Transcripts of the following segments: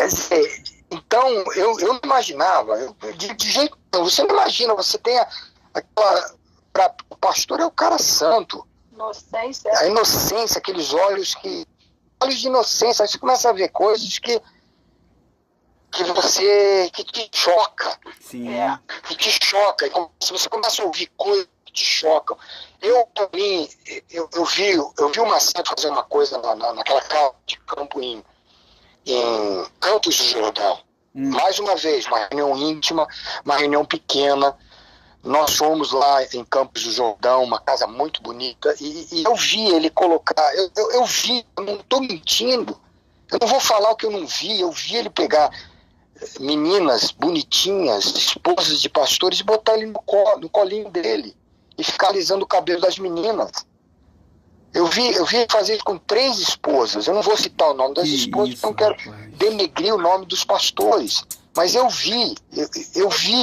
Quer dizer, então, eu não imaginava, de jeito nenhum, você não imagina, você tem aquela... O pastor é o cara santo. Inocência. A inocência, aqueles olhos de inocência, aí você começa a ver coisas que te choca. Sim. Que te choca. E se você começa a ouvir coisas que te chocam. Eu vi o Macedo fazer uma coisa naquela casa de campo em Campos do Jordão. Mais uma vez, uma reunião íntima, uma reunião pequena. Nós fomos lá em Campos do Jordão, uma casa muito bonita, e eu vi ele colocar, eu vi, eu não estou mentindo, eu não vou falar o que eu não vi, eu vi ele pegar meninas bonitinhas, esposas de pastores, e botar ele no colinho dele, e ficar alisando o cabelo das meninas. Eu vi ele fazer isso com 3 esposas, eu não vou citar o nome das esposas, porque eu não quero denegrir o nome dos pastores. Mas eu vi.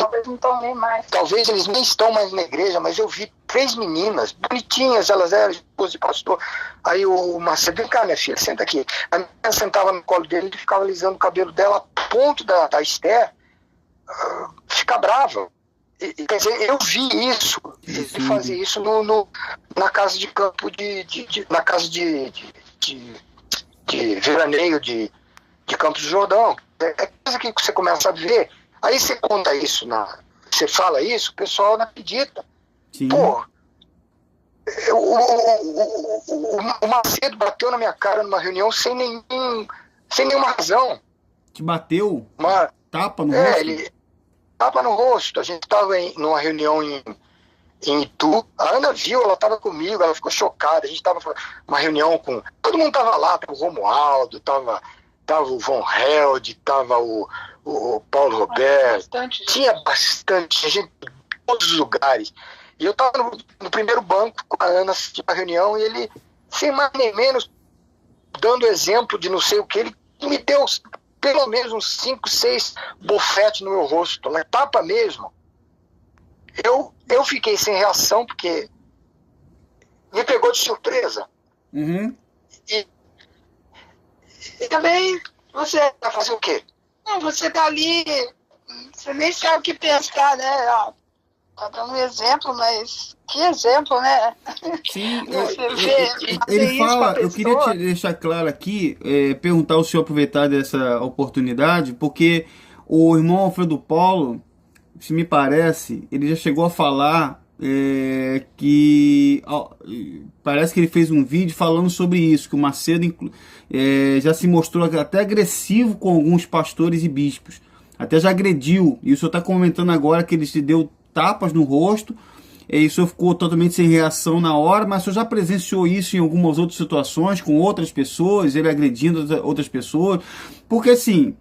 Talvez não estão nem mais. Talvez eles nem estão mais na igreja, mas eu vi 3 meninas, bonitinhas, elas eram esposas de pastor. Aí o Marcelo, vem cá, minha filha, senta aqui. A menina sentava no colo dele, ele ficava alisando o cabelo dela, a ponto da Esther ficar brava. Quer dizer, eu vi isso. Ele fazia isso na casa de campo, na casa de veraneio de Campos do Jordão. É coisa que você começa a ver. Aí você conta isso, você fala isso, o pessoal não acredita. Sim. Pô, o Macedo bateu na minha cara numa reunião sem nenhuma razão. Te bateu? Tapa no rosto? Ele tapa no rosto. A gente estava numa reunião em Itu. A Ana viu, ela estava comigo, ela ficou chocada. A gente estava numa reunião com... Todo mundo estava lá, tava o Romualdo, tava o Von Held, tava o Paulo Roberto, tinha bastante gente em todos os lugares. E eu estava no primeiro banco com a Ana assistindo a reunião, e ele, sem mais nem menos, dando exemplo de não sei o que, ele me deu pelo menos uns 5, 6 bofetes no meu rosto, na tapa mesmo. Eu fiquei sem reação, porque me pegou de surpresa. Uhum. E também, você vai fazer o quê? Não, você tá ali, você nem sabe o que pensar, né? Tá dando um exemplo, mas que exemplo, né? Sim, ele fala, eu queria te deixar claro aqui, perguntar ao senhor aproveitar dessa oportunidade, porque o irmão Alfredo Paulo, se me parece, ele já chegou a falar que parece que ele fez um vídeo falando sobre isso, que o Macedo já se mostrou até agressivo com alguns pastores e bispos, até já agrediu, e o senhor está comentando agora que ele se deu tapas no rosto, e o senhor ficou totalmente sem reação na hora, mas o senhor já presenciou isso em algumas outras situações, com outras pessoas, ele agredindo outras pessoas, porque assim,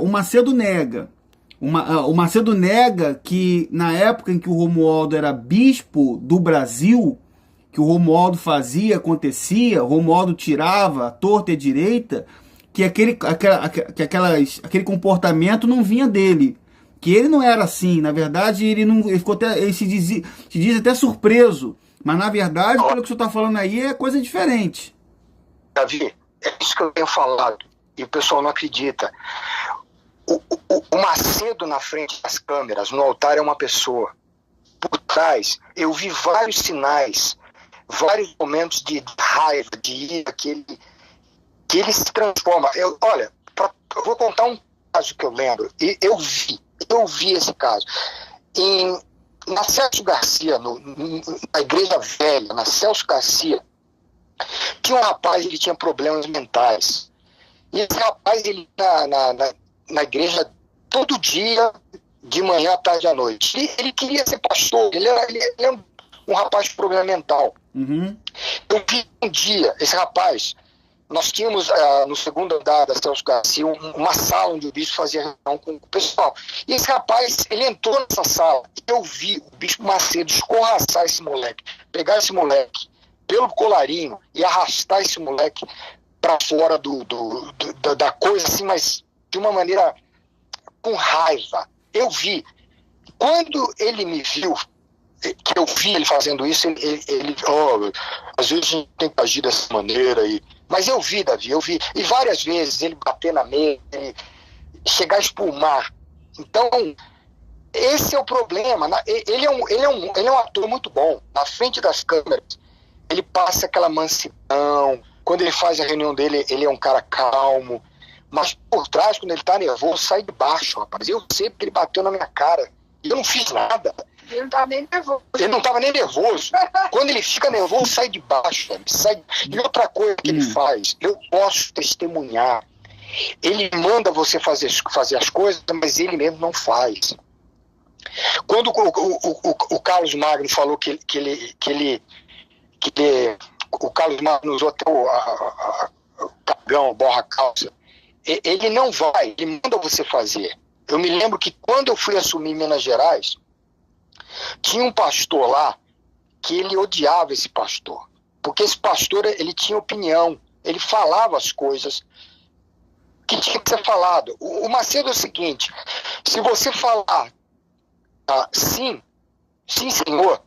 o Macedo nega, o Macedo nega que na época em que o Romualdo era bispo do Brasil, que o Romualdo fazia, acontecia, o Romualdo tirava a torta e a direita, que aquele comportamento não vinha dele, que ele não era assim, na verdade ele ficou até, ele se diz até surpreso, mas na verdade, pelo que o senhor está falando aí, é coisa diferente. Davi, é isso que eu tenho falado, e o pessoal não acredita. O Macedo na frente das câmeras, no altar, é uma pessoa. Por trás, eu vi vários sinais, vários momentos de raiva, de ira, que ele se transforma. Eu vou contar um caso que eu lembro. Eu vi esse caso. Na Celso Garcia, na Igreja Velha, na Celso Garcia, tinha um rapaz, ele tinha problemas mentais. E esse rapaz, ele na igreja todo dia, de manhã, à tarde e à noite. Ele queria ser pastor, ele é um rapaz com problema mental. Uhum. Eu vi um dia, esse rapaz, nós tínhamos no segundo andar da Celso Garcia uma sala onde o bispo fazia reunião com o pessoal. E esse rapaz, ele entrou nessa sala e eu vi o bispo Macedo escorraçar esse moleque, pegar esse moleque pelo colarinho e arrastar esse moleque para fora da coisa, assim, mas de uma maneira com raiva. Eu vi. Quando ele me viu, que eu vi ele fazendo isso, ele às vezes a gente tem que agir dessa maneira, e Mas eu vi, Davi, eu vi. E várias vezes ele bater na mesa, ele chegar a espumar. Então, esse é o problema. Ele é um ator muito bom. Na frente das câmeras, ele passa aquela mansidão. Quando ele faz a reunião dele, ele é um cara calmo. Mas por trás, quando ele tá nervoso, sai de baixo, rapaz. Eu sei porque ele bateu na minha cara. E eu não fiz nada. Ele não estava nem nervoso. Ele não estava nem nervoso. Quando ele fica nervoso, sai de baixo. Sai... E outra coisa que ele faz, eu posso testemunhar. Ele manda você fazer as coisas, mas ele mesmo não faz. Quando o Carlos Magno falou que o Carlos Magno usou até o cagão, borra calça, ele não vai, ele manda você fazer. Eu me lembro que quando eu fui assumir Minas Gerais, tinha um pastor lá que ele odiava esse pastor, porque esse pastor ele tinha opinião, ele falava as coisas que tinha que ser falado. O Macedo é o seguinte: se você falar sim, senhor,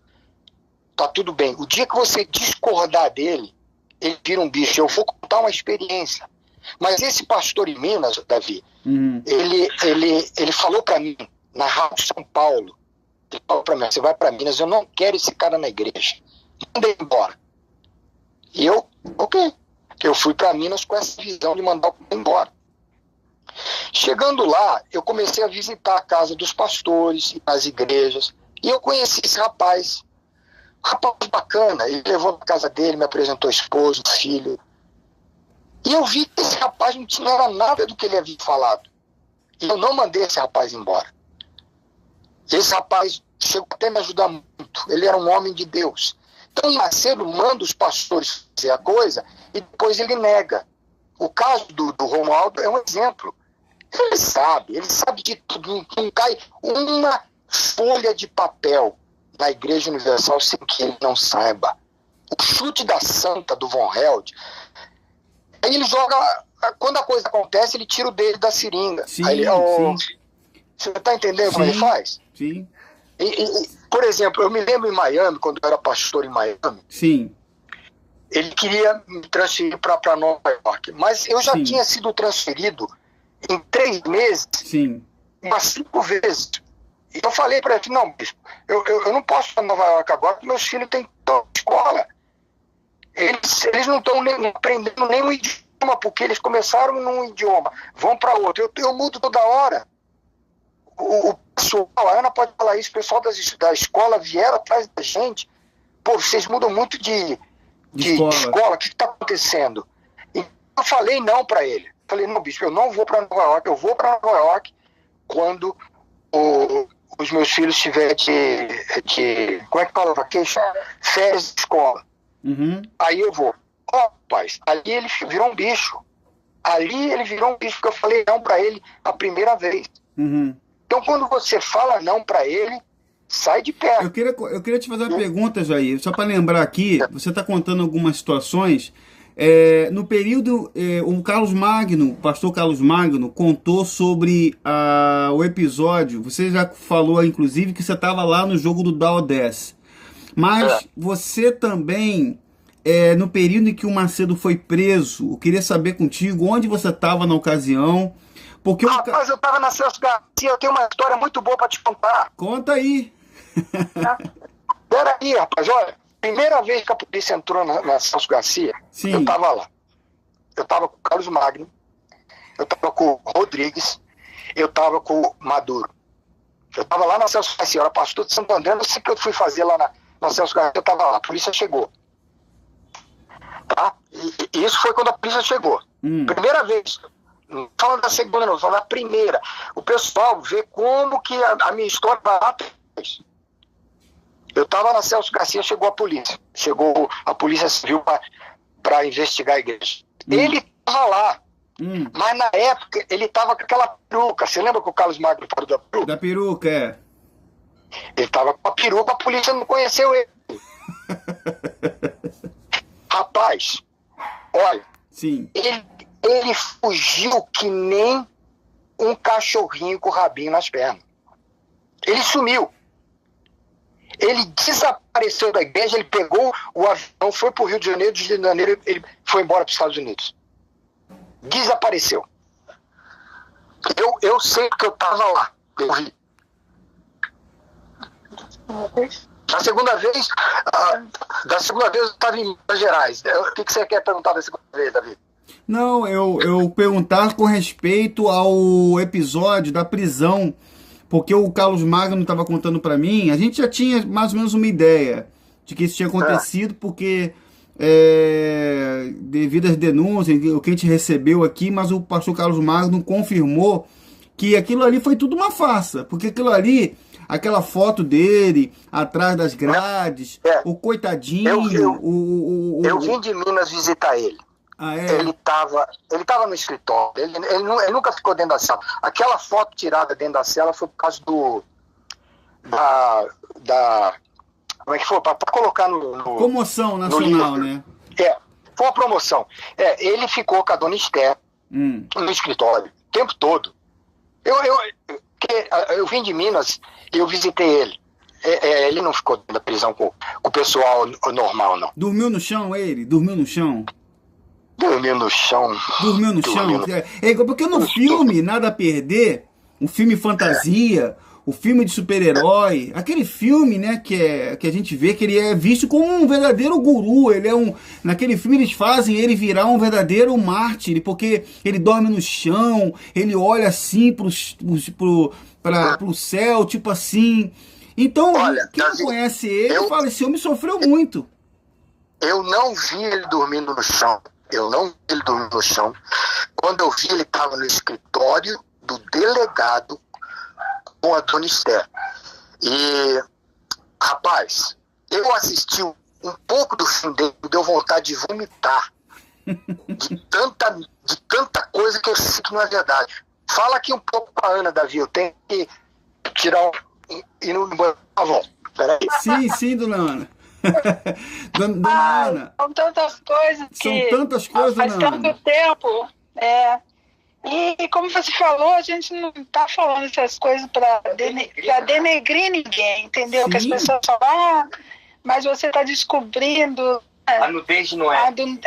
tá tudo bem. O dia que você discordar dele, ele vira um bicho. Eu vou contar uma experiência. Mas esse pastor em Minas, Davi, ele falou para mim, na Rádio São Paulo, ele falou para mim: você vai para Minas, eu não quero esse cara na igreja. Manda ele embora. E eu, ok. Eu fui para Minas com essa visão de mandar o cara embora. Chegando lá, eu comecei a visitar a casa dos pastores, as igrejas, e eu conheci esse rapaz. Um rapaz bacana. Ele levou na casa dele, me apresentou esposo, filho. E eu vi que esse rapaz não tinha nada do que ele havia falado. E eu não mandei esse rapaz embora. Esse rapaz chegou até a me ajudar muito. Ele era um homem de Deus. Então o Macedo manda os pastores fazer a coisa e depois ele nega. O caso do Romualdo é um exemplo. Ele sabe de tudo. Não cai uma folha de papel na Igreja Universal sem que ele não saiba. O chute da santa do Von Held, aí ele joga, quando a coisa acontece, ele tira o dedo da seringa. Sim, aí ele, sim. Você está entendendo como ele faz? Sim. Por exemplo, eu me lembro em Miami, quando eu era pastor em Miami, sim. ele queria me transferir para Nova York, mas eu já Sim. tinha sido transferido em 3 meses, Sim. umas 5 vezes. E eu falei para ele: não, bispo, eu não posso ir para Nova York agora, porque meus filhos têm escola. Eles não estão aprendendo nenhum idioma, porque eles começaram num idioma, vão para outro. Eu mudo toda hora. O pessoal, a Ana pode falar isso, o pessoal da escola vieram atrás da gente. Pô, vocês mudam muito de escola, o que está acontecendo? E eu falei não para ele. Falei: não, bispo, eu não vou para Nova York, eu vou para Nova York quando os meus filhos tiverem como é que fala? Vacation? Férias de escola. Uhum. Aí eu vou. Rapaz, ali ele virou um bicho. Porque eu falei não para ele a primeira vez. Uhum. Então, quando você fala não para ele, sai de perto. Eu queria te fazer uma pergunta, Jair. Só para lembrar aqui, você está contando algumas situações. No período, o pastor Carlos Magno, contou sobre o episódio. Você já falou, inclusive, que você estava lá no jogo do Dow 10. Mas você também, no período em que o Macedo foi preso, eu queria saber contigo onde você estava na ocasião. Porque rapaz, eu estava na Celso Garcia, eu tenho uma história muito boa para te contar. Conta aí. Peraí, rapaz, olha. Primeira vez que a polícia entrou na Celso Garcia, Sim. Eu estava lá. Eu estava com o Carlos Magno, eu estava com o Rodrigues, eu estava com o Maduro. Eu estava lá na Celso Garcia, eu era pastor de Santo André, não sei o que eu fui fazer lá na Celso Garcia, eu estava lá, a polícia chegou. Tá? E isso foi quando a polícia chegou. Primeira vez. Não falando da segunda, não, falando da primeira. O pessoal vê como que a minha história vai lá atrás. Eu estava na Celso Garcia, chegou a polícia civil para investigar a igreja. Ele estava lá, mas na época ele estava com aquela peruca. Você lembra que o Carlos Magno falou da peruca? Da peruca, é. Ele estava com a peruca, a polícia não conheceu ele. Rapaz, olha, sim. Ele fugiu que nem um cachorrinho com o rabinho nas pernas. Ele sumiu. Ele desapareceu da igreja, ele pegou o avião, foi para o Rio de Janeiro, de Janeiro ele foi embora para os Estados Unidos. Desapareceu. Eu sei que eu estava lá, eu vi. Da segunda vez eu estava em Minas Gerais. O que você quer perguntar da segunda vez, Davi? Não, eu perguntar com respeito ao episódio da prisão, porque o Carlos Magno estava contando para mim, a gente já tinha mais ou menos uma ideia de que isso tinha acontecido, porque devido às denúncias, o que a gente recebeu aqui, mas o pastor Carlos Magno confirmou que aquilo ali foi tudo uma farsa, porque aquilo ali, aquela foto dele atrás das grades, o coitadinho... Eu vim de Minas visitar ele. Ah, é? Ele tava no escritório, ele nunca ficou dentro da cela. Aquela foto tirada dentro da cela foi por causa da como é que foi? Para colocar no comoção nacional, né? Foi uma promoção. Ele ficou com a dona Esther no escritório o tempo todo. Eu vim de Minas e eu visitei ele. Ele não ficou dentro da prisão com o pessoal normal, não. Dormiu no chão ele? Dormiu no chão? Dormiu no chão. Dormiu no chão? Porque no filme Nada a Perder, um filme fantasia, o filme de super-herói, aquele filme, né, que a gente vê que ele é visto como um verdadeiro guru, ele é naquele filme eles fazem ele virar um verdadeiro mártir, porque ele dorme no chão, ele olha assim pro céu, tipo assim. Então, olha, quem não conhece ele fala, esse homem sofreu muito. Eu não vi ele dormindo no chão. Quando eu vi, ele estava no escritório do delegado com a dona Esther. E, rapaz, eu assisti um pouco do filme dele, me deu vontade de vomitar. De tanta coisa que eu sei que não é verdade. Fala aqui um pouco com a Ana, Davi. Eu tenho que tirar ir no banheiro. Tá bom, peraí. Sim, dona Ana. Dona Ana. São tantas coisas que... São tantas coisas, faz tanto tempo. E como você falou, a gente não está falando essas coisas para denegrir ninguém, entendeu? Sim. Que as pessoas falam, mas você está descobrindo... A nudez de Noé.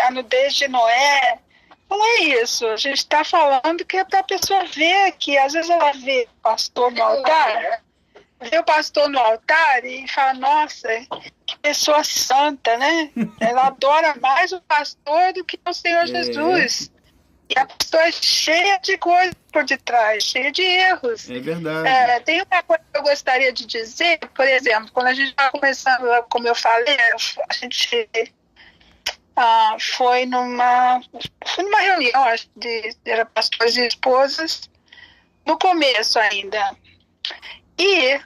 A nudez de Noé. Não é isso. A gente está falando que é para a pessoa ver que às vezes ela vê o pastor no altar, vê o pastor no altar e fala, nossa, que pessoa santa, né? Ela adora mais o pastor do que o Senhor Jesus. E a pessoa é cheia de coisas por detrás, cheia de erros. É verdade. Tem uma coisa que eu gostaria de dizer, por exemplo, quando a gente estava começando, como eu falei, a gente foi numa reunião, acho, era pastores e esposas, no começo ainda. E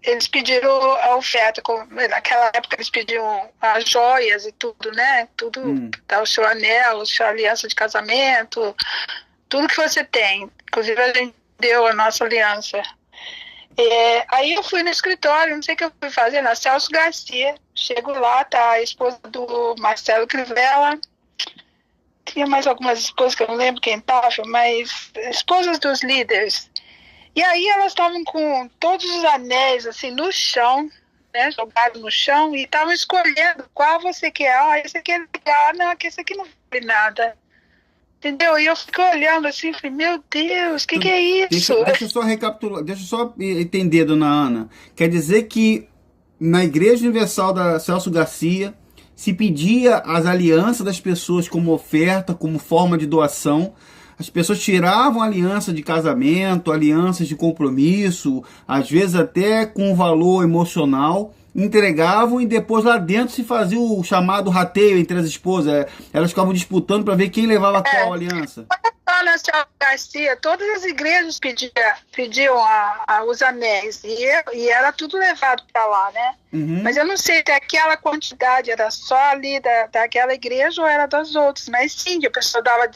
eles pediram a oferta, naquela época eles pediam as joias e tudo, né? Tudo, o seu anel, a sua aliança de casamento, tudo que você tem. Inclusive a gente deu a nossa aliança. Aí eu fui no escritório, não sei o que eu fui fazer, na Celso Garcia. Chego lá, tá a esposa do Marcelo Crivella. Tinha mais algumas esposas que eu não lembro quem estava, mas esposas dos líderes. E aí elas estavam com todos os anéis assim no chão, né, jogados no chão, e estavam escolhendo qual você quer. Esse aqui é legal, não, esse aqui não vale nada. Entendeu? E eu fiquei olhando assim, falei, meu Deus, o que é isso? Deixa eu só recapitular, deixa eu só entender, dona Ana. Quer dizer que na Igreja Universal da Celso Garcia se pedia as alianças das pessoas como oferta, como forma de doação. As pessoas tiravam aliança de casamento, alianças de compromisso, às vezes até com valor emocional, entregavam e depois lá dentro se fazia o chamado rateio entre as esposas. Elas ficavam disputando para ver quem levava qual aliança. Na Celso Garcia, todas as igrejas pediam os anéis e era tudo levado para lá, né? Mas eu não sei se aquela quantidade era só ali daquela igreja ou era das outras, mas sim, a pessoa dava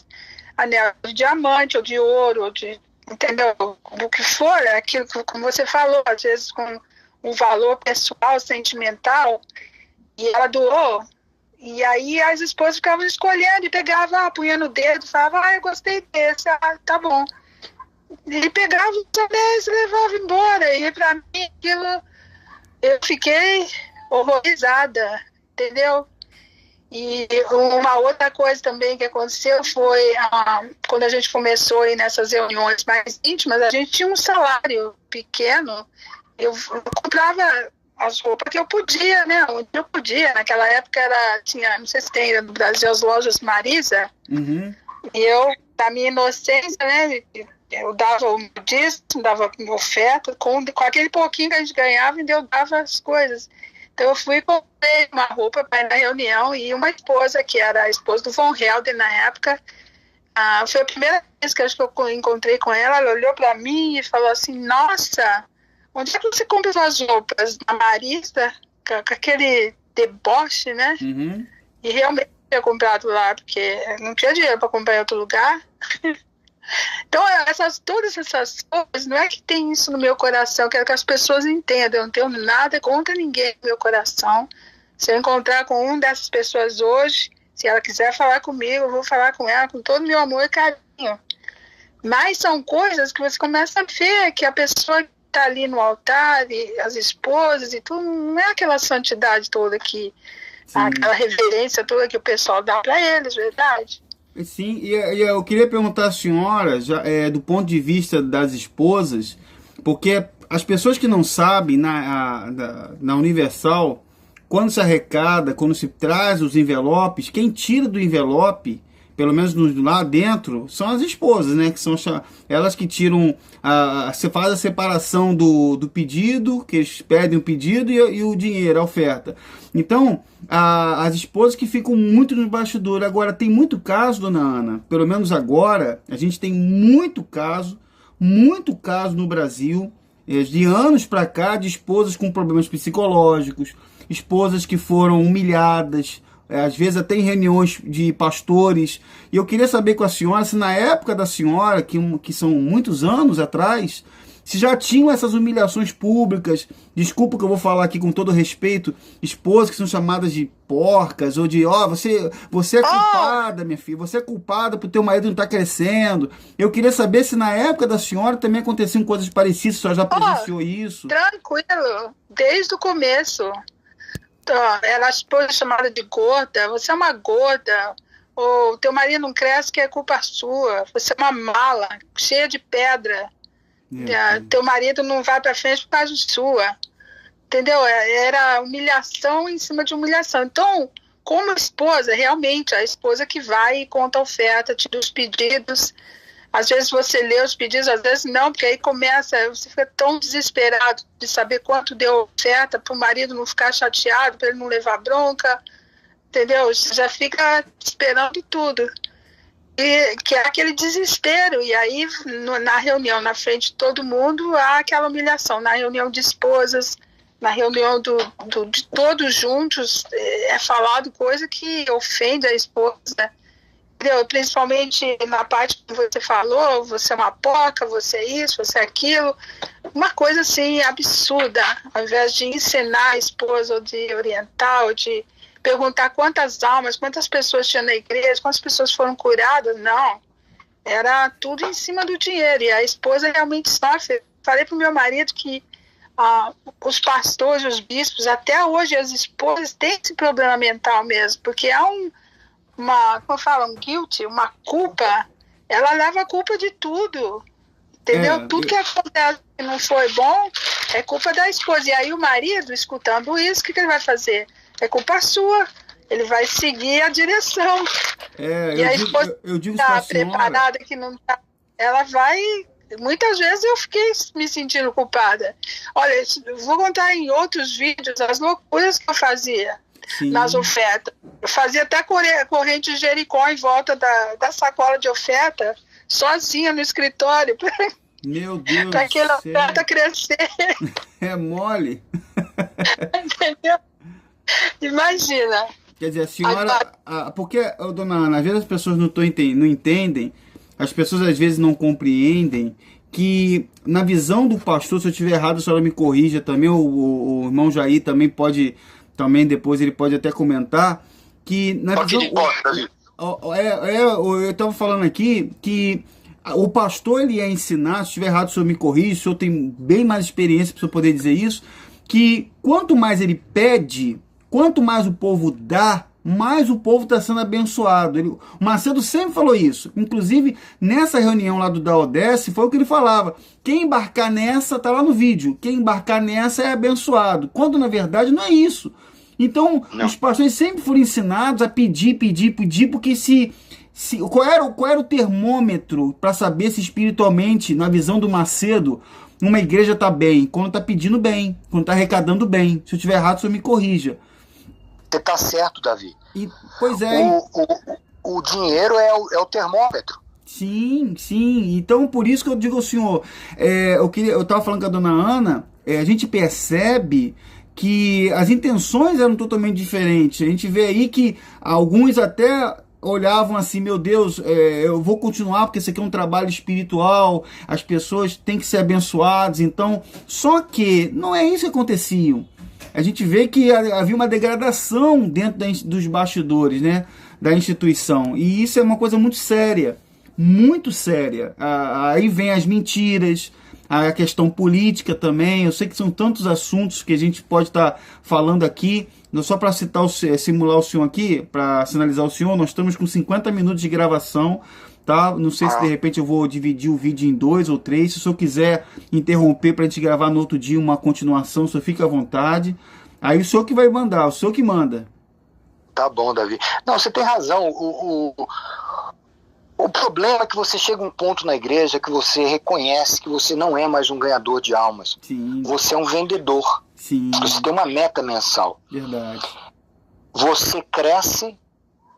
anel de diamante ou de ouro, ou de, entendeu? O que for, aquilo que, como você falou, às vezes com um valor pessoal, sentimental, e ela doou. E aí as esposas ficavam escolhendo e pegavam, punha no dedo, falavam, eu gostei desse, tá bom. E pegava os anéis e levava embora. E pra mim aquilo eu fiquei horrorizada, entendeu? E uma outra coisa também que aconteceu foi quando a gente começou a ir nessas reuniões mais íntimas, a gente tinha um salário pequeno, eu comprava as roupas que eu podia, né? Onde eu podia. Naquela época tinha, não sei se tem no Brasil, as lojas Marisa. Uhum. E eu, na minha inocência, né? Eu dava o dízimo, dava oferta, com aquele pouquinho que a gente ganhava, eu dava as coisas. Então eu fui e comprei uma roupa para ir na reunião e uma esposa, que era a esposa do Von Helder na época, foi a primeira vez que acho que eu encontrei com ela, ela olhou para mim e falou assim, nossa, onde é que você compra as roupas? Na Marisa, com aquele deboche, né? Uhum. E realmente eu tinha comprado lá, porque não tinha dinheiro para comprar em outro lugar. Então, todas essas coisas, não é que tem isso no meu coração, eu quero que as pessoas entendam, eu não tenho nada contra ninguém no meu coração. Se eu encontrar com uma dessas pessoas hoje, se ela quiser falar comigo, eu vou falar com ela com todo o meu amor e carinho. Mas são coisas que você começa a ver que a pessoa que está ali no altar, e as esposas e tudo, não é aquela santidade toda que, aquela reverência toda que o pessoal dá para eles, verdade? Sim, e eu queria perguntar à senhora, do ponto de vista das esposas, porque as pessoas que não sabem, na Universal, quando se arrecada, quando se traz os envelopes, quem tira do envelope, pelo menos lá dentro, são as esposas, né? Que são elas que tiram, você faz a separação do pedido, que eles pedem o pedido e o dinheiro, a oferta. Então, as esposas que ficam muito nos bastidores. Agora, tem muito caso, dona Ana, pelo menos agora, a gente tem muito caso no Brasil, de anos para cá, de esposas com problemas psicológicos, esposas que foram humilhadas, às vezes até em reuniões de pastores. E eu queria saber com a senhora se na época da senhora, que são muitos anos atrás, se já tinham essas humilhações públicas. Desculpa que eu vou falar aqui com todo respeito, esposas que são chamadas de porcas, ou de, você é culpada, minha filha, você é culpada por teu marido não estar crescendo. Eu queria saber se na época da senhora também aconteciam coisas parecidas, se a senhora já presenciou isso. Tranquilo, desde o começo. Ela foi chamada de gorda, você é uma gorda, ou teu marido não cresce que é culpa sua, você é uma mala, cheia de pedra, teu marido não vai para frente por causa sua, entendeu? Era humilhação em cima de humilhação. Então, como esposa, realmente, a esposa que vai e conta a oferta, tira os pedidos, às vezes você lê os pedidos, às vezes não, porque aí você fica tão desesperado de saber quanto deu oferta para o marido não ficar chateado, para ele não levar bronca, entendeu? Você já fica esperando tudo. E que é aquele desespero, e aí na reunião, na frente de todo mundo, há aquela humilhação. Na reunião de esposas, na reunião de todos juntos, é falado coisa que ofende a esposa, né? Principalmente na parte que você falou, você é uma porca, você é isso, você é aquilo, uma coisa assim absurda, ao invés de ensinar a esposa, ou de orientar, ou de perguntar quantas almas, quantas pessoas tinha na igreja, quantas pessoas foram curadas, não, era tudo em cima do dinheiro, e a esposa realmente sofre. Falei pro meu marido que os pastores, os bispos, até hoje as esposas têm esse problema mental mesmo, porque há como fala, guilt, uma culpa, ela leva a culpa de tudo, entendeu? Tudo que acontece que não foi bom é culpa da esposa. E aí o marido, escutando isso, o que ele vai fazer? É culpa sua, ele vai seguir a direção. E a esposa está preparada, que não está, ela vai... Muitas vezes eu fiquei me sentindo culpada. Olha, vou contar em outros vídeos as loucuras que eu fazia. Sim. Nas ofertas. Eu fazia até corrente de Jericó em volta da sacola de oferta, sozinha no escritório. Meu Deus para aquela oferta crescer. É mole. Entendeu? Imagina. Quer dizer, a senhora... porque, dona Ana, às vezes as pessoas não entendem, as pessoas às vezes não compreendem que na visão do pastor, se eu estiver errado, a senhora me corrija também, o irmão Jair também pode... Também depois ele pode até comentar que na visão, eu estava falando aqui que o pastor ele ia ensinar, se estiver errado o senhor me corrige, o senhor tem bem mais experiência para poder dizer isso, que quanto mais ele pede, quanto mais o povo dá, mais o povo está sendo abençoado. O Macedo sempre falou isso. Inclusive, nessa reunião lá do Da Odesse, foi o que ele falava. Quem embarcar nessa, tá lá no vídeo, quem embarcar nessa é abençoado. Quando, na verdade, não é isso. Então, os pastores sempre foram ensinados a pedir, porque qual era o termômetro para saber se espiritualmente, na visão do Macedo, uma igreja está bem? Quando está pedindo bem, quando está arrecadando bem. Se eu estiver errado, o senhor me corrija. Você está certo, Davi. Pois é. O dinheiro é o termômetro. Sim. Então, por isso que eu digo ao senhor, eu estava falando com a dona Ana, a gente percebe que as intenções eram totalmente diferentes. A gente vê aí que alguns até olhavam assim, meu Deus, eu vou continuar porque isso aqui é um trabalho espiritual, as pessoas têm que ser abençoadas. Então, só que não é isso que acontecia. A gente vê que havia uma degradação dentro dos bastidores, né, da instituição. E isso é uma coisa muito séria. Muito séria. Aí vem as mentiras, a questão política também. Eu sei que são tantos assuntos que a gente pode estar falando aqui. Só para simular o senhor aqui, para sinalizar o senhor, nós estamos com 50 minutos de gravação. Tá? Não sei se de repente eu vou dividir o vídeo em 2 ou 3. Se o senhor quiser interromper para a gente gravar no outro dia uma continuação, o senhor fica à vontade. Aí o senhor que vai mandar, o senhor que manda. Tá bom, Davi. Não, você tem razão. O problema é que você chega a um ponto na igreja que você reconhece que você não é mais um ganhador de almas. Sim. Você é um vendedor. Sim. Você tem uma meta mensal. Verdade. Você cresce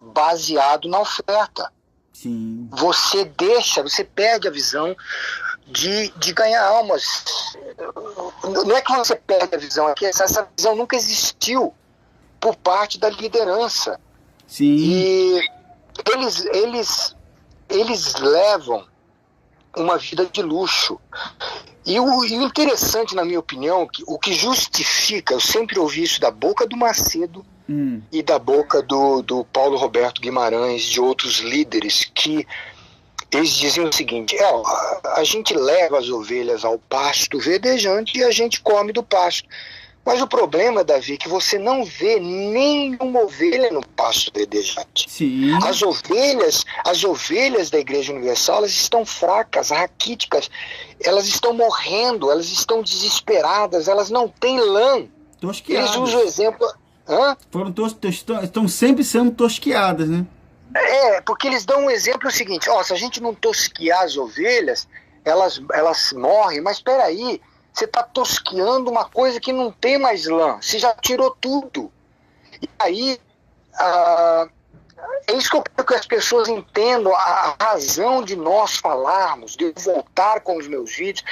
baseado na oferta. Sim. Você perde a visão de ganhar almas. Não é que você perde a visão, é que essa visão nunca existiu por parte da liderança. Sim. E eles levam uma vida de luxo. E o interessante, na minha opinião, o que justifica, eu sempre ouvi isso da boca do Macedo e da boca do Paulo Roberto Guimarães, de outros líderes, que eles diziam o seguinte: a gente leva as ovelhas ao pasto verdejante e a gente come do pasto. Mas o problema, Davi, é que você não vê nenhuma ovelha no pasto verdejante. Sim. As ovelhas da Igreja Universal, elas estão fracas, raquíticas, elas estão morrendo, elas estão desesperadas, elas não têm lã. Tosqueadas. Eles usam o exemplo... Estão sempre sendo tosqueadas, né? Porque eles dão um exemplo seguinte: se a gente não tosquear as ovelhas, elas morrem, mas espera aí, você está tosqueando uma coisa que não tem mais lã, você já tirou tudo. E aí, é isso que eu quero que as pessoas entendam, a razão de nós falarmos, de eu voltar com os meus vídeos.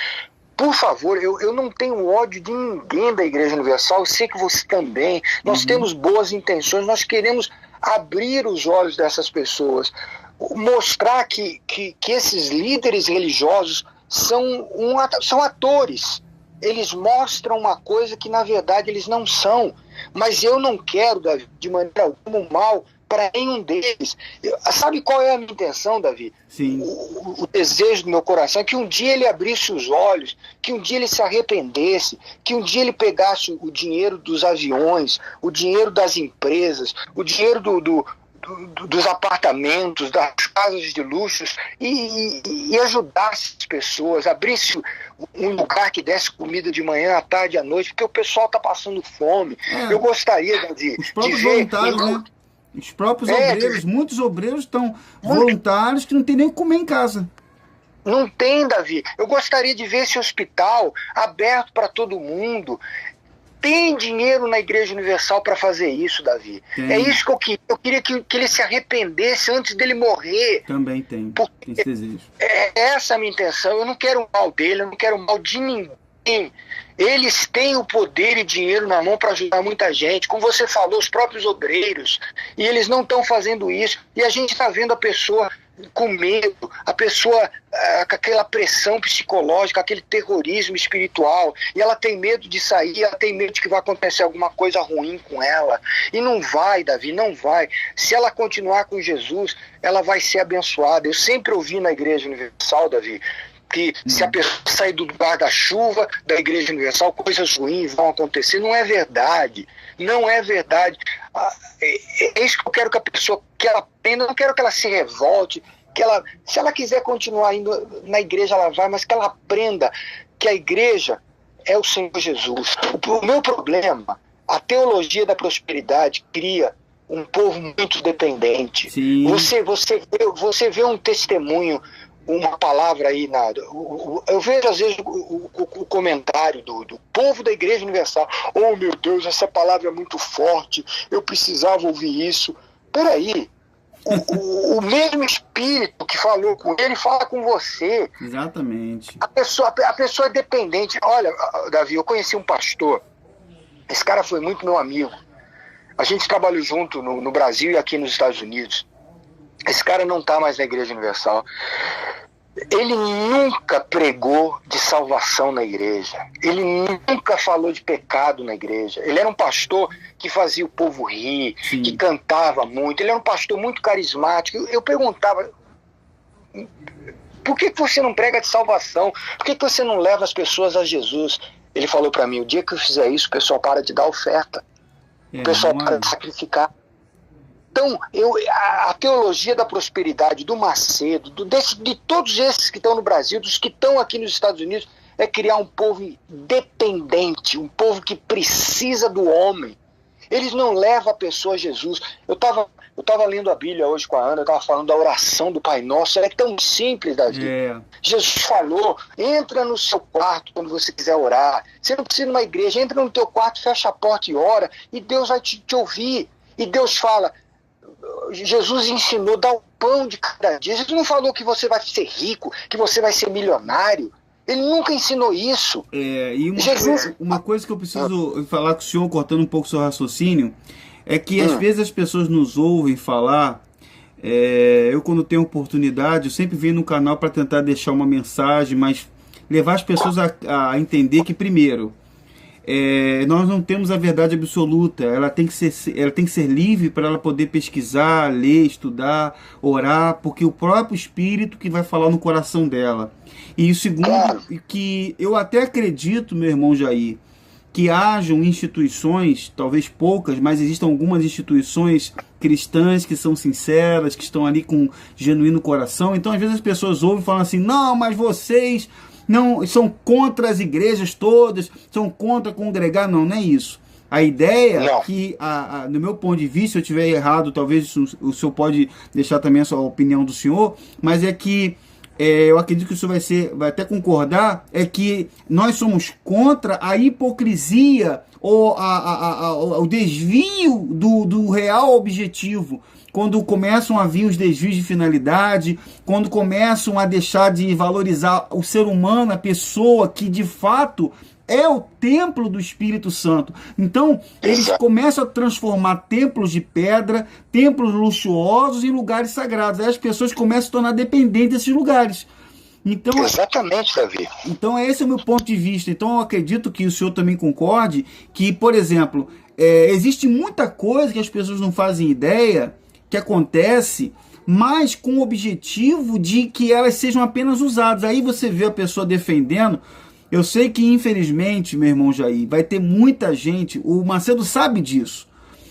Por favor, eu não tenho ódio de ninguém da Igreja Universal, eu sei que você também. Nós temos boas intenções, nós queremos abrir os olhos dessas pessoas, mostrar que esses líderes religiosos são atores. Eles mostram uma coisa que na verdade eles não são. Mas eu não quero, Davi, de maneira alguma, um mal para nenhum deles. Sabe qual é a minha intenção, Davi? Sim. O desejo do meu coração é que um dia ele abrisse os olhos, que um dia ele se arrependesse, que um dia ele pegasse o dinheiro dos aviões, o dinheiro das empresas, o dinheiro dos apartamentos, das casas de luxos e ajudasse as pessoas, abrisse um lugar que desse comida de manhã, à tarde e à noite, porque o pessoal está passando fome. Eu gostaria, Davi, os próprios de ver... voluntários, né? Os próprios obreiros, muitos obreiros estão voluntários que não tem nem o que comer em casa. Não tem, Davi. Eu gostaria de ver esse hospital aberto para todo mundo. Tem dinheiro na Igreja Universal para fazer isso, Davi. Tem. É isso que eu queria. Eu queria que ele se arrependesse antes dele morrer. Também tem esse desejo. Essa é a minha intenção. Eu não quero o mal dele, eu não quero o mal de ninguém. Eles têm o poder e dinheiro na mão para ajudar muita gente, como você falou, os próprios obreiros, e eles não estão fazendo isso, e a gente está vendo a pessoa com medo, a pessoa com aquela pressão psicológica, aquele terrorismo espiritual, e ela tem medo de sair, ela tem medo de que vai acontecer alguma coisa ruim com ela, e não vai, Davi, não vai. Se ela continuar com Jesus, ela vai ser abençoada. Eu sempre ouvi na Igreja Universal, Davi, que se a pessoa sair do guarda-chuva da Igreja Universal, coisas ruins vão acontecer. Não é verdade. Não é verdade. É isso que eu quero que a pessoa, que ela aprenda. Não quero que ela se revolte, que ela, se ela quiser continuar indo na igreja, ela vai, mas que ela aprenda que a igreja é o Senhor Jesus. O meu problema, a teologia da prosperidade cria um povo muito dependente. Você vê um testemunho, uma palavra aí, eu vejo às vezes o comentário do povo da Igreja Universal: oh meu Deus, essa palavra é muito forte, eu precisava ouvir isso. Peraí, o mesmo Espírito que falou com ele fala com você. Exatamente. A pessoa é dependente. Olha, Davi, eu conheci um pastor, esse cara foi muito meu amigo, a gente trabalhou junto no Brasil e aqui nos Estados Unidos. Esse cara não está mais na Igreja Universal. Ele nunca pregou de salvação na igreja. Ele nunca falou de pecado na igreja. Ele era um pastor que fazia o povo rir, Sim. que cantava muito. Ele era um pastor muito carismático. Eu perguntava: por que você não prega de salvação? Por que você não leva as pessoas a Jesus? Ele falou para mim: o dia que eu fizer isso, o pessoal para de dar oferta. O pessoal para de sacrificar. Então, a teologia da prosperidade do Macedo, de todos esses que estão no Brasil, dos que estão aqui nos Estados Unidos, é criar um povo dependente, um povo que precisa do homem. Eles não levam a pessoa a Jesus. Eu estava lendo a Bíblia hoje com a Ana, eu estava falando da oração do Pai Nosso. Ela é tão simples, Davi. Jesus falou: entra no seu quarto quando você quiser orar. Você não precisa ir numa igreja, entra no teu quarto, fecha a porta e ora, e Deus vai te ouvir. E Deus fala... Jesus ensinou: dar o pão de cada dia. Jesus não falou que você vai ser rico, que você vai ser milionário. Ele nunca ensinou isso. E uma coisa que eu preciso falar com o senhor, cortando um pouco o seu raciocínio, é que às vezes as pessoas nos ouvem falar. Eu, quando tenho oportunidade, eu sempre venho no canal para tentar deixar uma mensagem, mas levar as pessoas a entender que, primeiro, nós não temos a verdade absoluta. Ela tem que ser livre para ela poder pesquisar, ler, estudar, orar, porque o próprio Espírito que vai falar no coração dela. E o segundo, que eu até acredito, meu irmão Jair, que hajam instituições, talvez poucas, mas existam algumas instituições cristãs que são sinceras, que estão ali com genuíno coração. Então às vezes as pessoas ouvem e falam assim: não, mas vocês não são contra as igrejas todas, são contra congregar. Não é isso. A ideia é que, no meu ponto de vista, se eu estiver errado, talvez o senhor pode deixar também a sua opinião do senhor, mas é que eu acredito que o senhor vai até concordar, é que nós somos contra a hipocrisia ou o desvio do real objetivo. Quando começam a vir os desvios de finalidade, quando começam a deixar de valorizar o ser humano, a pessoa que de fato é o templo do Espírito Santo. Então, eles começam a transformar templos de pedra, templos luxuosos em lugares sagrados. Aí as pessoas começam a se tornar dependentes desses lugares. Então, exatamente, Davi. Então, esse é o meu ponto de vista. Então, eu acredito que o senhor também concorde que, por exemplo, existe muita coisa que as pessoas não fazem ideia que acontece, mas com o objetivo de que elas sejam apenas usadas. Aí você vê a pessoa defendendo. Eu sei que, infelizmente, meu irmão Jair, vai ter muita gente, o Macedo sabe disso.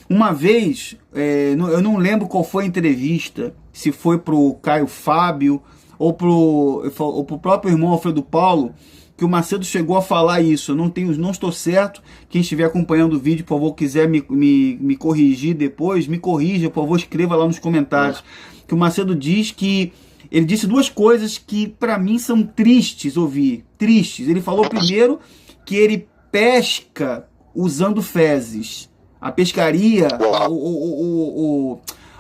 Uma vez, eu não lembro qual foi a entrevista, se foi pro Caio Fábio ou pro próprio irmão Alfredo Paulo, que o Macedo chegou a falar isso. Eu não estou certo. Quem estiver acompanhando o vídeo, por favor, quiser me corrigir depois, me corrija, por favor, escreva lá nos comentários. Que o Macedo diz que ele disse duas coisas que para mim são tristes ouvir. Tristes. Ele falou primeiro que ele pesca usando fezes. A pescaria,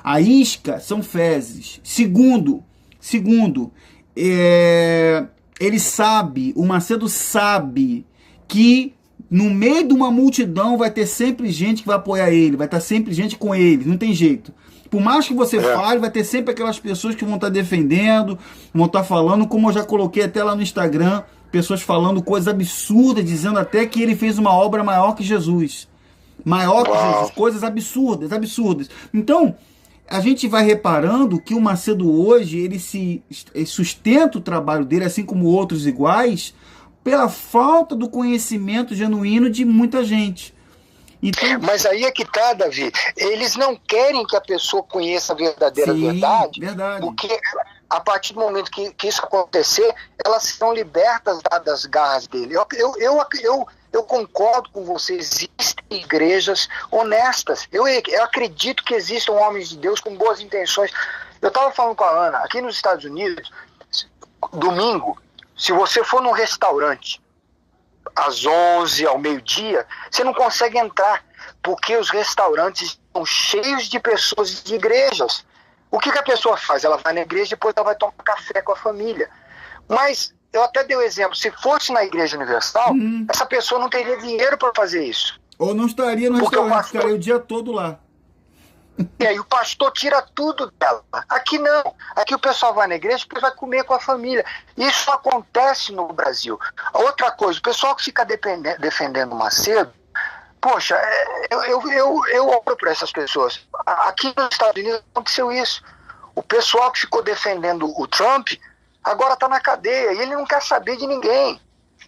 a isca são fezes. Segundo, ele sabe, o Macedo sabe que no meio de uma multidão vai ter sempre gente que vai apoiar ele, vai estar sempre gente com ele, não tem jeito. Por mais que você fale, vai ter sempre aquelas pessoas que vão estar defendendo, vão estar falando, como eu já coloquei até lá no Instagram, pessoas falando coisas absurdas, dizendo até que ele fez uma obra maior que Jesus. Maior que Jesus, coisas absurdas. Então, a gente vai reparando que o Macedo hoje, ele sustenta o trabalho dele, assim como outros iguais, pela falta do conhecimento genuíno de muita gente. Então, mas aí é que tá, Davi. Eles não querem que a pessoa conheça a verdadeira verdade, porque a partir do momento que isso acontecer, elas serão libertas das garras dele. Eu concordo com você, existem igrejas honestas. Eu acredito que existam homens de Deus com boas intenções. Eu estava falando com a Ana, aqui nos Estados Unidos, domingo, se você for num restaurante às 11, ao meio-dia, você não consegue entrar, porque os restaurantes estão cheios de pessoas de igrejas. O que a pessoa faz? Ela vai na igreja e depois ela vai tomar café com a família. Mas eu até dei o exemplo, se fosse na Igreja Universal, essa pessoa não teria dinheiro para fazer isso. Ou não estaria no restaurante, ficaria o dia todo lá. E aí o pastor tira tudo dela. Aqui não. Aqui o pessoal vai na igreja e vai comer com a família. Isso acontece no Brasil. Outra coisa, o pessoal que fica defendendo o Macedo, poxa, eu oro por essas pessoas. Aqui nos Estados Unidos aconteceu isso. O pessoal que ficou defendendo o Trump agora está na cadeia e ele não quer saber de ninguém.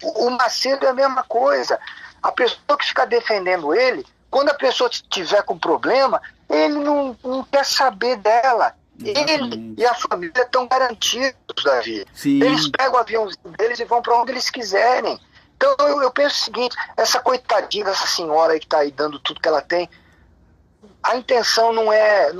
O Macedo é a mesma coisa. A pessoa que fica defendendo ele, quando a pessoa estiver com problema, ele não quer saber dela. Exatamente. Ele e a família estão garantidos, Davi. Sim. Eles pegam o aviãozinho deles e vão para onde eles quiserem. Então eu penso o seguinte, essa coitadinha dessa senhora aí que está aí dando tudo que ela tem, a intenção não é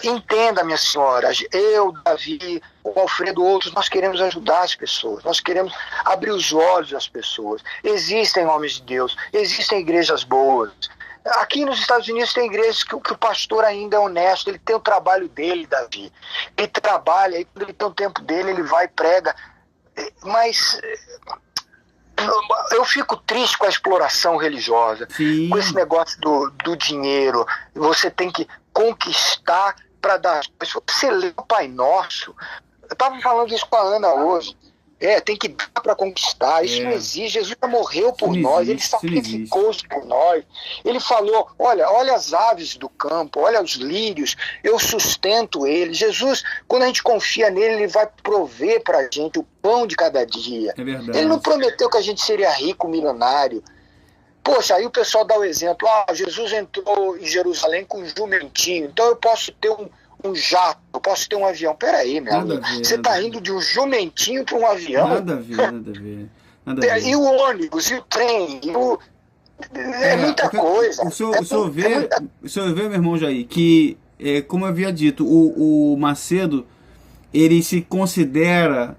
entenda, minha senhora, eu, Davi, o Alfredo, outros, nós queremos ajudar as pessoas, nós queremos abrir os olhos das pessoas. Existem homens de Deus, existem igrejas boas. Aqui nos Estados Unidos tem igrejas que o pastor ainda é honesto, ele tem o trabalho dele, Davi. Ele trabalha, aí quando ele tem o tempo dele, ele vai e prega. Mas eu fico triste com a exploração religiosa. Sim. Com esse negócio do dinheiro. Você tem que conquistar para dar. Se você lê o Pai Nosso, eu estava falando isso com a Ana hoje. Tem que dar para conquistar. Isso não existe. Jesus já morreu por nós. Ele sacrificou-se por nós. Ele falou, olha as aves do campo, olha os lírios, eu sustento eles. Jesus, quando a gente confia nele, ele vai prover para a gente o pão de cada dia. É verdade. Ele não prometeu que a gente seria rico, milionário. Poxa, aí o pessoal dá o exemplo. Jesus entrou em Jerusalém com um jumentinho, então eu posso ter um jato, eu posso ter um avião. Peraí, meu amigo, você está indo de um jumentinho para um avião? Nada a ver. E o ônibus, e o trem, é muita coisa. O senhor vê, meu irmão Jair, que, como eu havia dito, o Macedo, ele se considera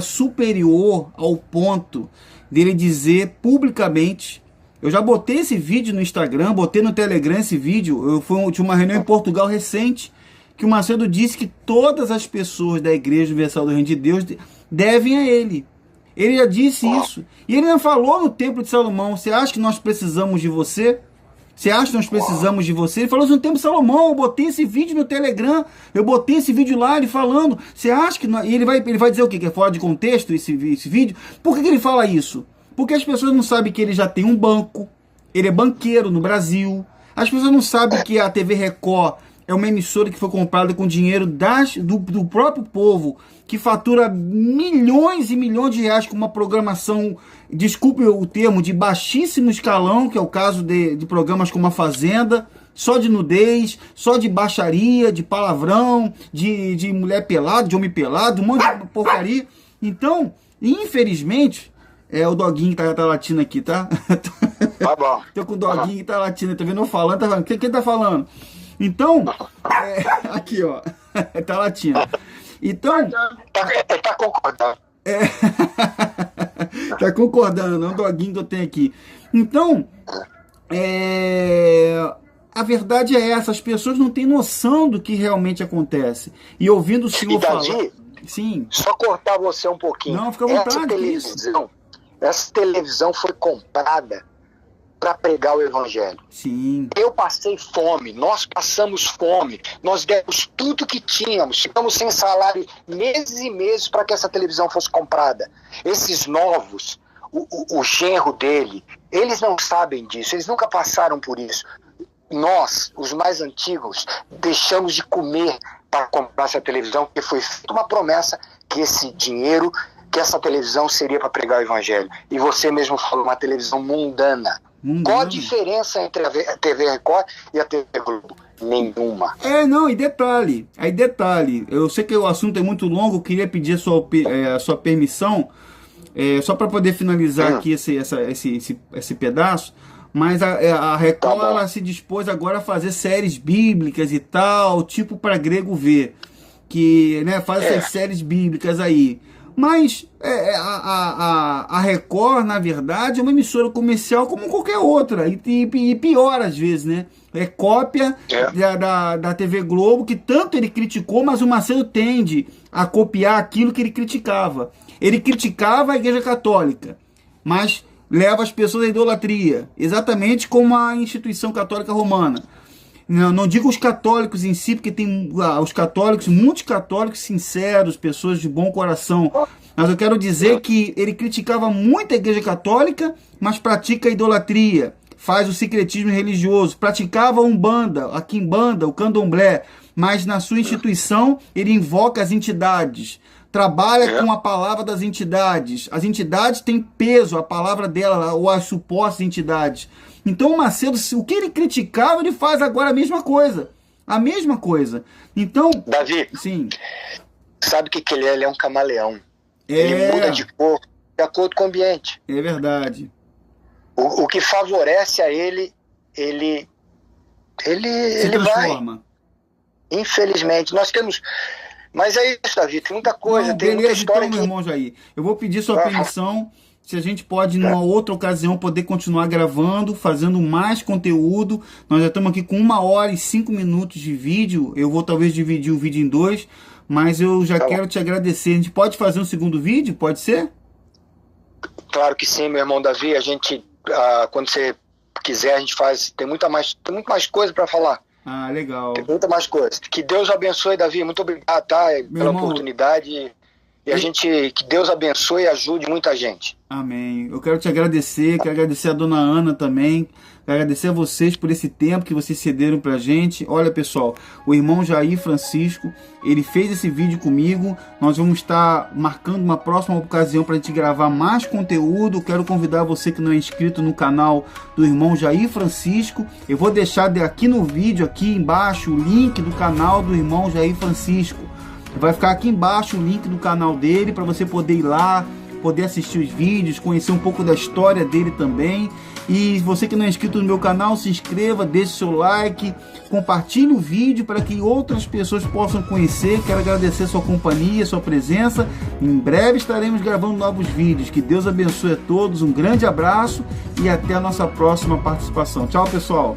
superior ao ponto dele dizer publicamente. Eu já botei esse vídeo no Instagram, botei no Telegram esse vídeo. Tinha uma reunião em Portugal recente, que o Macedo disse que todas as pessoas da Igreja Universal do Reino de Deus devem a ele. Ele já disse isso. E ele não falou no Templo de Salomão: você acha que nós precisamos de você? Você acha que nós precisamos de você? Ele falou isso no Templo de Salomão. Eu botei esse vídeo no Telegram. Eu botei esse vídeo lá, ele falando. Você acha que... E ele vai dizer o quê? Que é fora de contexto esse vídeo? Por que ele fala isso? Porque as pessoas não sabem que ele já tem um banco, ele é banqueiro no Brasil. As pessoas não sabem que a TV Record é uma emissora que foi comprada com dinheiro do próprio povo, que fatura milhões e milhões de reais com uma programação, desculpe o termo, de baixíssimo escalão, que é o caso de programas como A Fazenda, só de nudez, só de baixaria, de palavrão, de mulher pelada, de homem pelado, um monte de porcaria. Então, infelizmente... o doguinho que tá latindo aqui, tá? Tá bom. Tô com o doguinho que tá latindo, tá vendo eu falando, tá falando. Quem tá falando? Então, aqui, ó, tá latindo. Então... Tá concordando. Tá concordando, é um doguinho que eu tenho aqui. Então, a verdade é essa, as pessoas não têm noção do que realmente acontece. E ouvindo o senhor falar... Sim. Só cortar você um pouquinho. Não, fica à vontade. Essa televisão foi comprada para pregar o evangelho. Sim. Eu passei fome, nós passamos fome, nós demos tudo que tínhamos, ficamos sem salário meses e meses para que essa televisão fosse comprada. Esses novos, o genro dele, eles não sabem disso, eles nunca passaram por isso. nós, os mais antigos, deixamos de comer para comprar essa televisão, porque foi feita uma promessa que esse dinheiro, que essa televisão seria para pregar o evangelho. E você mesmo falou, uma televisão mundana. Qual a diferença entre a TV Record e a TV Globo? Nenhuma. Não, e detalhe, eu sei que o assunto é muito longo, eu queria pedir a sua permissão, só para poder finalizar aqui esse pedaço, mas a Record, ela se dispôs agora a fazer séries bíblicas e tal, tipo para grego ver, que, né, faz essas séries bíblicas aí. Mas a Record, na verdade, é uma emissora comercial como qualquer outra, e pior às vezes, né? É cópia da TV Globo, que tanto ele criticou, mas o Macedo tende a copiar aquilo que ele criticava. Ele criticava a Igreja Católica, mas leva as pessoas à idolatria, exatamente como a instituição católica romana. Não digo os católicos em si, porque tem os católicos, muitos católicos sinceros, pessoas de bom coração, mas eu quero dizer que ele criticava muito a Igreja Católica, mas pratica a idolatria, faz o secretismo religioso, praticava a Umbanda, a Quimbanda, o Candomblé, mas na sua instituição ele invoca as entidades, trabalha com a palavra das entidades, as entidades têm peso, a palavra dela, ou as supostas entidades. Então o Macedo, o que ele criticava, ele faz agora a mesma coisa. A mesma coisa. Então... Davi, sim. Sabe o que ele é? Ele é um camaleão. Ele muda de cor de acordo com o ambiente. É verdade. O que favorece a ele transforma. Vai. Infelizmente. Nós temos... Mas é isso, Davi. Tem muita coisa. Não, tem beleza, muita história. então, meu irmão Jair, eu vou pedir sua permissão... Se a gente pode, numa outra ocasião, poder continuar gravando, fazendo mais conteúdo. Nós já estamos aqui com 1 hora e 5 minutos de vídeo. Eu vou talvez dividir o vídeo em 2, mas eu já quero te agradecer. A gente pode fazer um segundo vídeo? Pode ser? Claro que sim, meu irmão Davi. A gente, quando você quiser, a gente faz. Tem muito mais coisa para falar. Ah, legal. Tem muita mais coisa. Que Deus abençoe, Davi. Muito obrigado, tá? Pela oportunidade. E que Deus abençoe e ajude muita gente. Amém. Eu quero te agradecer, quero agradecer a dona Ana também, quero agradecer a vocês por esse tempo que vocês cederam pra gente. Olha, pessoal, o irmão Jair Francisco, ele fez esse vídeo comigo. Nós vamos estar marcando uma próxima ocasião pra gente gravar mais conteúdo. Quero convidar você que não é inscrito no canal do irmão Jair Francisco. Eu vou deixar aqui no vídeo, aqui embaixo, o link do canal do irmão Jair Francisco. Vai ficar aqui embaixo o link do canal dele para você poder ir lá, poder assistir os vídeos, conhecer um pouco da história dele também. E você que não é inscrito no meu canal, se inscreva, deixe seu like, compartilhe o vídeo para que outras pessoas possam conhecer. Quero agradecer sua companhia, sua presença. Em breve estaremos gravando novos vídeos. Que Deus abençoe a todos, um grande abraço e até a nossa próxima participação. Tchau, pessoal!